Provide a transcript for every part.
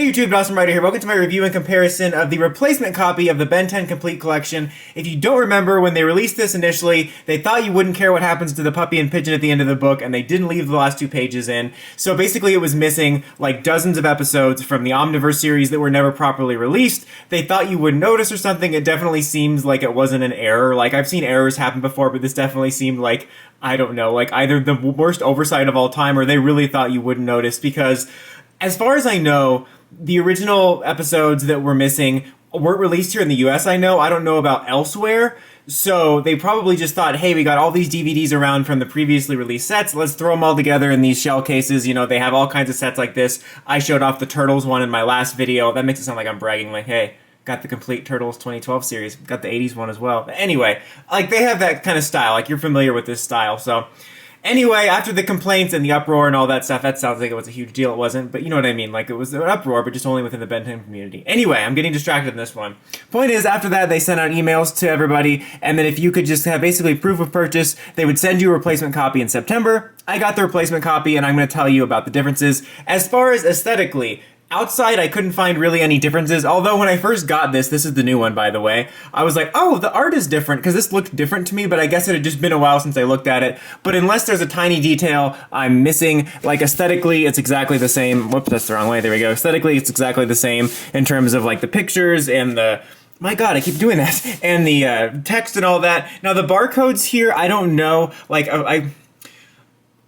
Hey YouTube, Awesome Writer here. Welcome to my review and comparison of the replacement copy of the Ben 10 Complete Collection. If you don't remember, when they released this initially, they thought you wouldn't care what happens to the puppy and pigeon at the end of the book, and they didn't leave the last two pages in. So basically it was missing like dozens of episodes from the Omniverse series that were never properly released. They thought you would notice or something. It definitely seems like it wasn't an error. Like, I've seen errors happen before, but this definitely seemed like, I don't know, like either the worst oversight of all time or they really thought you wouldn't notice, because as far as I know, the original episodes that were missing weren't released here in the US, I know. I don't know about elsewhere. So they probably just thought, hey, we got all these DVDs around from the previously released sets. Let's throw them all together in these shell cases. You know, they have all kinds of sets like this. I showed off the Turtles one in my last video. That makes it sound like I'm bragging, like, hey, got the complete Turtles 2012 series. Got the 80s one as well. But anyway, like, they have that kind of style. Like, you're familiar with this style. So anyway, after the complaints and the uproar and all that stuff, that sounds like it was a huge deal. It wasn't, but you know what I mean. Like, it was an uproar, but just only within the Ben 10 community. Anyway, I'm getting distracted in this one. Point is, after that, they sent out emails to everybody, and then if you could just have basically proof of purchase, they would send you a replacement copy in September. I got the replacement copy, and I'm going to tell you about the differences. As far as aesthetically, outside, I couldn't find really any differences, although when I first got this is the new one, by the way, I was like, oh, the art is different, because this looked different to me, but I guess it had just been a while since I looked at it. But unless there's a tiny detail I'm missing, like aesthetically, it's exactly the same. Whoops, that's the wrong way. There we go. Aesthetically, it's exactly the same in terms of like the pictures and the... My God, I keep doing that. And the text and all that. Now, the barcodes here, I don't know, like,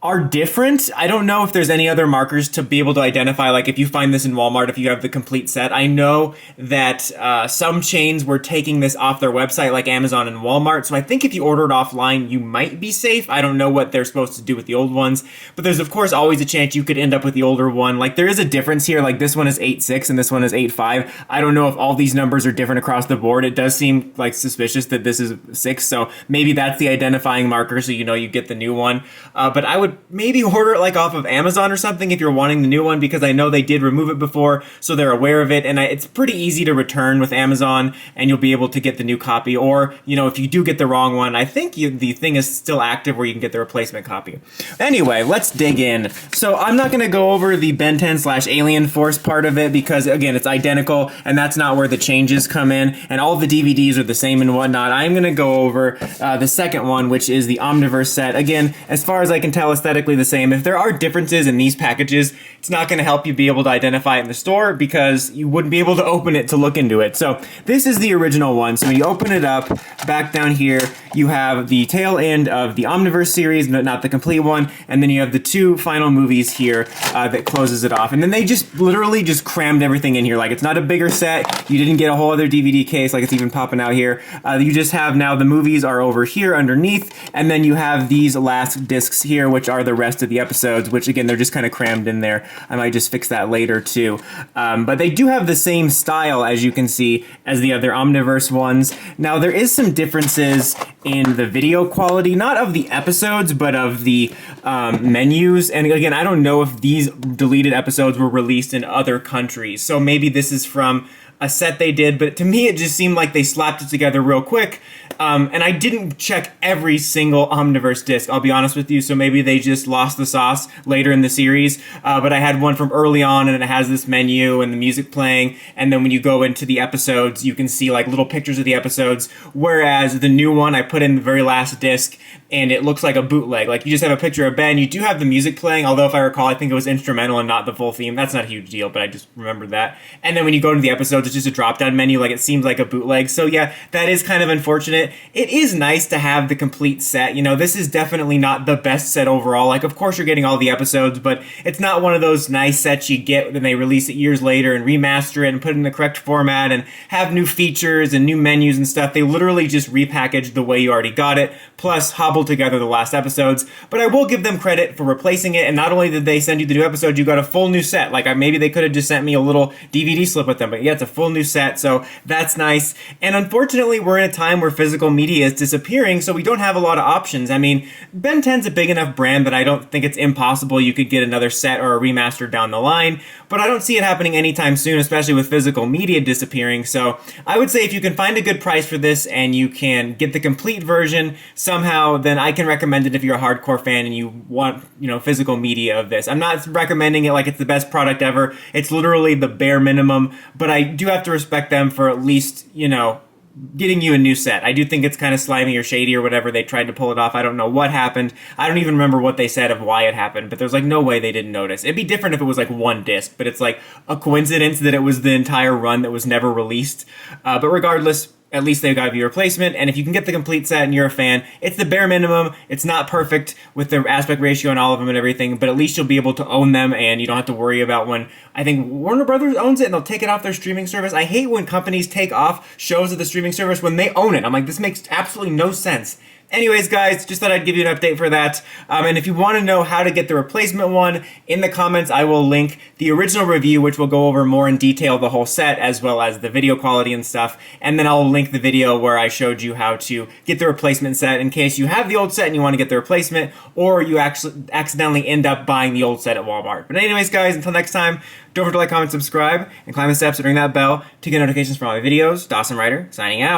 are different. I don't know if there's any other markers to be able to identify, like if you find this in Walmart, if you have the complete set. I know that some chains were taking this off their website, like Amazon and Walmart, so I think if you order it offline, you might be safe. I don't know what they're supposed to do with the old ones, but there's of course always a chance you could end up with the older one. Like, there is a difference here, like this one is 8.6 and this one is 8.5. I don't know if all these numbers are different across the board. It does seem like suspicious that this is 6, so maybe that's the identifying marker, so you know you get the new one. But I would maybe order it like off of Amazon or something if you're wanting the new one, because I know they did remove it before, so they're aware of it, and it's pretty easy to return with Amazon, and you'll be able to get the new copy. Or, you know, if you do get the wrong one, I think the thing is still active where you can get the replacement copy. Anyway, let's dig in. So I'm not going to go over the Ben 10/Alien Force part of it, because again, it's identical, and that's not where the changes come in, and all the DVDs are the same and whatnot. I'm going to go over the second one, which is the Omniverse set. Again, as far as I can tell, aesthetically the same. If there are differences in these packages, it's not going to help you be able to identify it in the store, because you wouldn't be able to open it to look into it. So this is the original one. So when you open it up, back down here, you have the tail end of the Omniverse series, but not the complete one, and then you have the two final movies here that closes it off. And then they just literally just crammed everything in here. Like, it's not a bigger set. You didn't get a whole other DVD case, like it's even popping out here. You just have now the movies are over here underneath, and then you have these last discs here, which are the rest of the episodes, which again, they're just kind of crammed in there. I might just fix that later too. But they do have the same style, as you can see, as the other Omniverse ones. Now, there is some differences in the video quality, not of the episodes, but of the menus. And again, I don't know if these deleted episodes were released in other countries. So maybe this is from a set they did, but to me it just seemed like they slapped it together real quick. And I didn't check every single Omniverse disc, I'll be honest with you, so maybe they just lost the sauce later in the series. But I had one from early on, and it has this menu and the music playing, and then when you go into the episodes, you can see like little pictures of the episodes, whereas the new one I put in the very last disc, and it looks like a bootleg. Like, you just have a picture of Ben. You do have the music playing, although if I recall, I think it was instrumental and not the full theme. That's not a huge deal, but I just remembered that. And then when you go into the episodes, it's just a drop-down menu, like it seems like a bootleg. So yeah, that is kind of unfortunate. It is nice to have the complete set. You know, this is definitely not the best set overall. Like, of course you're getting all the episodes, but it's not one of those nice sets you get when they release it years later and remaster it and put it in the correct format and have new features and new menus and stuff. They literally just repackaged the way you already got it, plus hobbled together the last episodes. But I will give them credit for replacing it, and not only did they send you the new episode, you got a full new set. Like, maybe they could have just sent me a little DVD slip with them, but yeah, it's a full new set, so that's nice. And unfortunately, we're in a time where physical media is disappearing, so we don't have a lot of options. I mean, Ben 10's a big enough brand that I don't think it's impossible you could get another set or a remaster down the line, but I don't see it happening anytime soon, especially with physical media disappearing. So I would say if you can find a good price for this and you can get the complete version somehow, then I can recommend it if you're a hardcore fan and you want, physical media of this. I'm not recommending it like it's the best product ever. It's literally the bare minimum, but I do have to respect them for at least, getting you a new set. I do think it's kind of slimy or shady or whatever. They tried to pull it off. I don't know what happened. I don't even remember what they said of why it happened, but there's like no way they didn't notice. It'd be different if it was like one disc, but it's like a coincidence that it was the entire run that was never released. But regardless, at least they got you a replacement, and if you can get the complete set and you're a fan, it's the bare minimum. It's not perfect with the aspect ratio on all of them and everything, but at least you'll be able to own them, and you don't have to worry about when, I think Warner Brothers owns it, and they'll take it off their streaming service. I hate when companies take off shows of the streaming service when they own it. I'm like, this makes absolutely no sense. Anyways, guys, just thought I'd give you an update for that. And if you want to know how to get the replacement one, in the comments I will link the original review, which will go over more in detail the whole set, as well as the video quality and stuff. And then I'll link the video where I showed you how to get the replacement set in case you have the old set and you want to get the replacement, or you actually accidentally end up buying the old set at Walmart. But anyways, guys, until next time, don't forget to like, comment, subscribe, and climb the steps and ring that bell to get notifications for all my videos. Dawson Ryder, signing out.